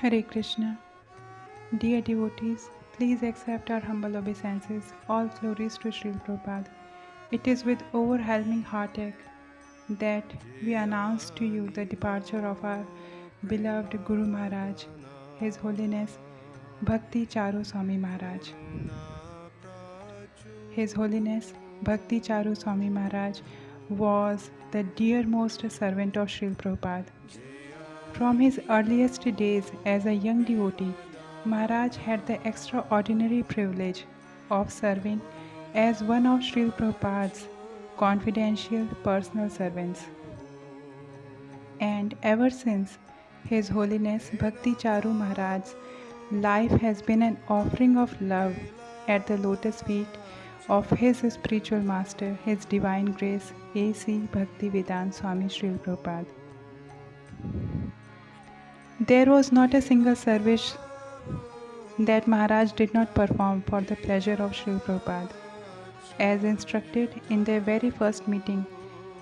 Hare Krishna. Dear devotees, please accept our humble obeisances. All glories to Srila Prabhupada. It is with overwhelming heartache that we announce to you the departure of our beloved Guru Maharaj, His Holiness Bhakti Charu Swami Maharaj. His Holiness Bhakti Charu Swami Maharaj was the dearmost servant of Srila Prabhupada. From his earliest days as a young devotee, Maharaj had the extraordinary privilege of serving as one of Srila Prabhupada's confidential personal servants. And ever since, His Holiness Bhakti Charu Maharaj's life has been an offering of love at the lotus feet of his spiritual master, His Divine Grace A.C. Bhaktivedanta Swami Srila Prabhupada. There was not a single service that Maharaj did not perform for the pleasure of Srila Prabhupada. As instructed in their very first meeting,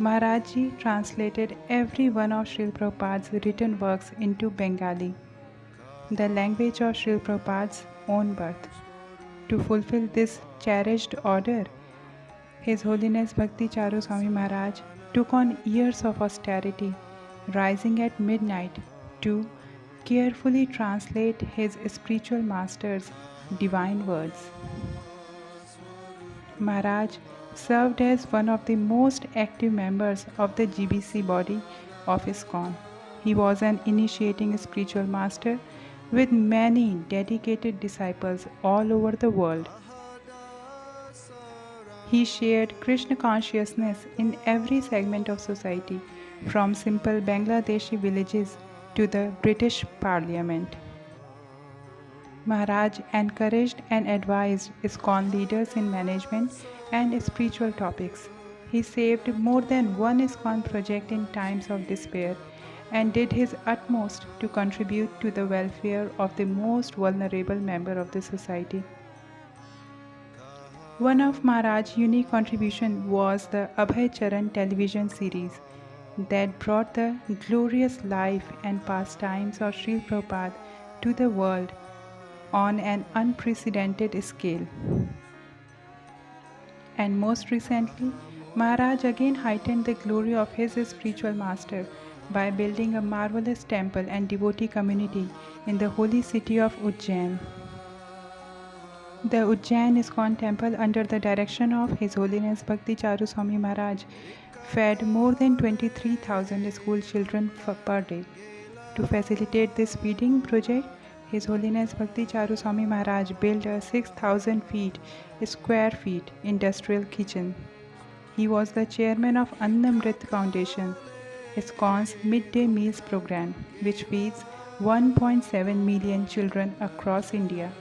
Maharaj Ji translated every one of Srila Prabhupada's written works into Bengali, the language of Srila Prabhupada's own birth. To fulfill this cherished order, His Holiness Bhakti Charu Swami Maharaj took on years of austerity, rising at midnight to carefully translate his spiritual master's divine words. Maharaj served as one of the most active members of the GBC body of ISKCON. He was an initiating spiritual master with many dedicated disciples all over the world. He shared Krishna consciousness in every segment of society, from simple Bangladeshi villages to the British Parliament. Maharaj encouraged and advised ISKCON leaders in management and spiritual topics. He saved more than one ISKCON project in times of despair and did his utmost to contribute to the welfare of the most vulnerable member of the society. One of Maharaj's unique contributions was the Abhay Charan television series that brought the glorious life and pastimes of Srila Prabhupada to the world on an unprecedented scale. And most recently, Maharaj again heightened the glory of his spiritual master by building a marvelous temple and devotee community in the holy city of Ujjain. The Ujjain ISKCON temple, under the direction of His Holiness Bhakti Charu Swami Maharaj, fed more than 23,000 school children per day. To facilitate this feeding project, His Holiness Bhakti Charu Swami Maharaj built a 6,000 square feet industrial kitchen. He was the chairman of Annamrit Foundation, ISKCON's midday meals program, which feeds 1.7 million children across India.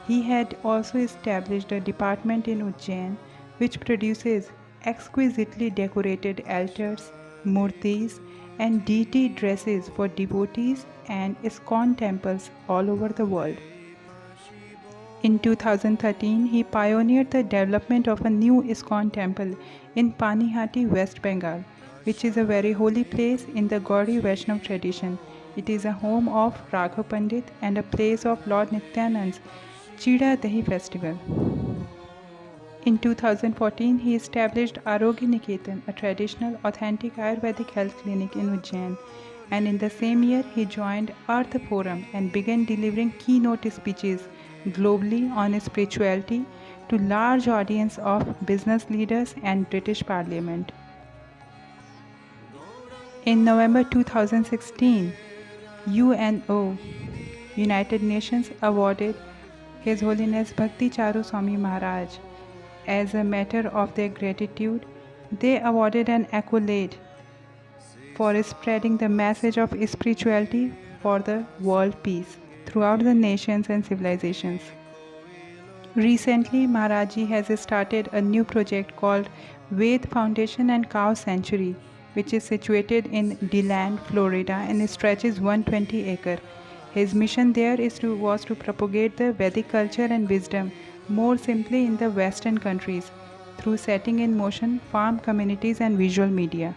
He had also established a department in Ujjain which produces exquisitely decorated altars, murtis, and deity dresses for devotees and ISKCON temples all over the world. In 2013, he pioneered the development of a new ISKCON temple in Panihati, West Bengal, which is a very holy place in the Gauri Vaishnava tradition. It is a home of Raghav Pandit and a place of Lord Nityanand's Chida Dahi festival. In 2014, he established Arogya Niketan, a traditional, authentic Ayurvedic health clinic in Ujjain. And in the same year, he joined Earth Forum and began delivering keynote speeches globally on spirituality to large audience of business leaders and British Parliament. In November 2016, UNO, United Nations, awarded His Holiness Bhakti Charu Swami Maharaj. As a matter of their gratitude, they awarded an accolade for spreading the message of spirituality for the world peace throughout the nations and civilizations. Recently, Maharaj Ji has started a new project called Ved Foundation and Cow Sanctuary, which is situated in DeLand, Florida, and stretches 120 acres. His mission there was to propagate the Vedic culture and wisdom more simply in the Western countries through setting in motion farm communities and visual media.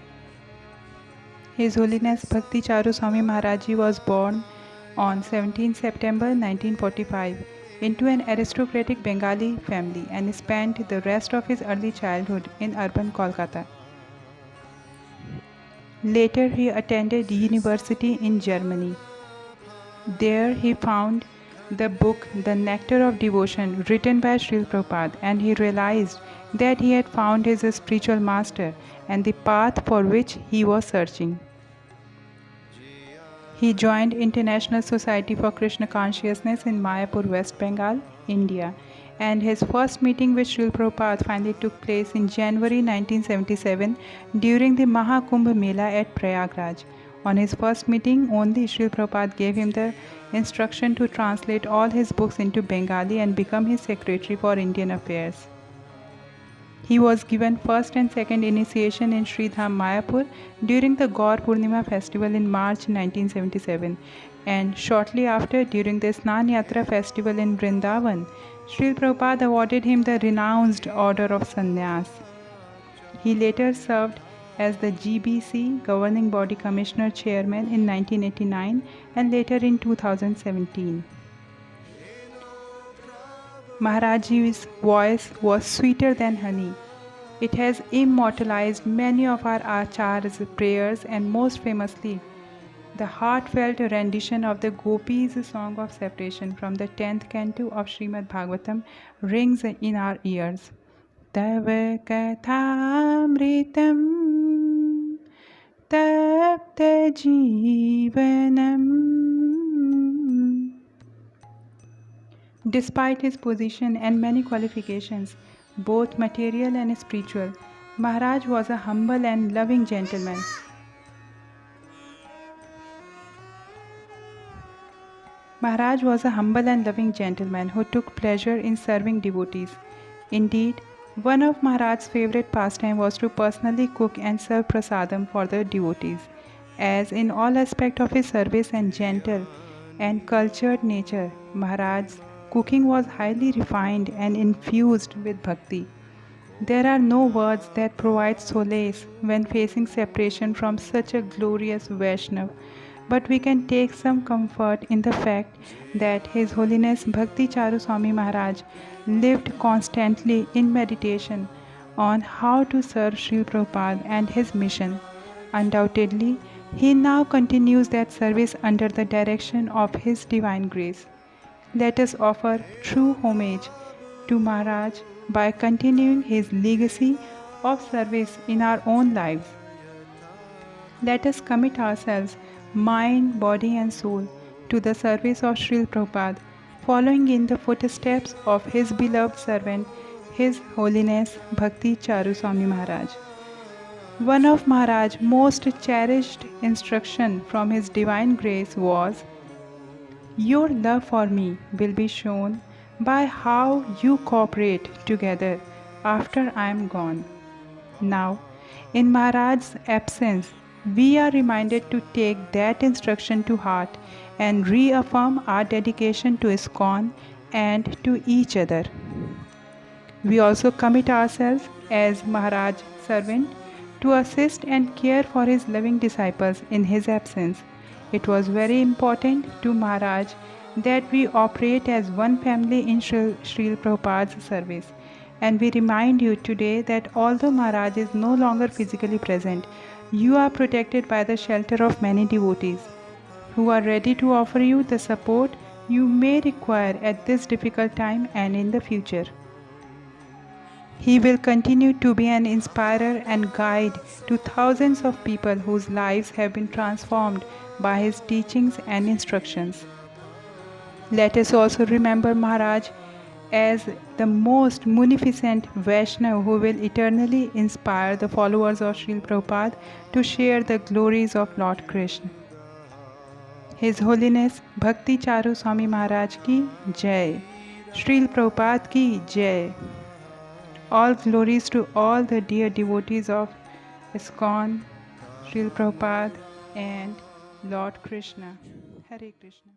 His Holiness Bhakti Charu Swami Maharaj Ji was born on 17 September 1945 into an aristocratic Bengali family and spent the rest of his early childhood in urban Kolkata. Later, he attended university in Germany. There, he found the book The Nectar of Devotion written by Srila Prabhupada, and he realized that he had found his spiritual master and the path for which he was searching. He joined International Society for Krishna Consciousness in Mayapur, West Bengal, India, and his first meeting with Srila Prabhupada finally took place in January 1977 during the Mahakumbh Mela at Prayagraj. On his first meeting, only Srila Prabhupada gave him the instruction to translate all his books into Bengali and become his secretary for Indian affairs. He was given first and second initiation in Sri Dham Mayapur during the Gaur Purnima festival in March 1977, and shortly after, during the Snan Yatra festival in Vrindavan, Srila Prabhupada awarded him the renounced Order of Sannyas. He later served as the GBC Governing Body Commissioner Chairman in 1989 and later in 2017. Maharajji's voice was sweeter than honey. It has immortalized many of our Acharya's prayers, and most famously, the heartfelt rendition of the Gopis' Song of Separation from the 10th canto of Srimad Bhagavatam rings in our ears. Tava kathamritam tapta jivanam. Despite his position and many qualifications, both material and spiritual, Maharaj was a humble and loving gentleman. Maharaj was a humble and loving gentleman who took pleasure in serving devotees. Indeed, one of Maharaj's favorite pastime was to personally cook and serve prasadam for the devotees, as in all aspects of his service and gentle and cultured nature, Maharaj's cooking was highly refined and infused with bhakti. There are no words that provide solace when facing separation from such a glorious Vaishnav, but we can take some comfort in the fact that His Holiness Bhakti Charu Swami Maharaj lived constantly in meditation on how to serve Srila Prabhupada and his mission. Undoubtedly, he now continues that service under the direction of His Divine Grace. Let us offer true homage to Maharaj by continuing his legacy of service in our own lives. Let us commit ourselves, mind, body and soul, to the service of Srila Prabhupada, following in the footsteps of his beloved servant, His Holiness Bhakti Charu Swami Maharaj. One of Maharaj's most cherished instruction from His Divine Grace was, "Your love for me will be shown by how you cooperate together after I am gone." Now, in Maharaj's absence, we are reminded to take that instruction to heart and reaffirm our dedication to ISKCON and to each other. We also commit ourselves as Maharaj's servant to assist and care for his loving disciples in his absence. It was very important to Maharaj that we operate as one family in Srila Prabhupada's service. And we remind you today that although Maharaj is no longer physically present, you are protected by the shelter of many devotees who are ready to offer you the support you may require at this difficult time and in the future. He will continue to be an inspirer and guide to thousands of people whose lives have been transformed by his teachings and instructions. Let us also remember Maharaj as the most munificent Vaishnav who will eternally inspire the followers of Srila Prabhupada to share the glories of Lord Krishna. His Holiness Bhakti Charu Swami Maharaj ki Jai. Srila Prabhupada ki Jai. All glories to all the dear devotees of ISKCON, Srila Prabhupada and Lord Krishna. Hare Krishna.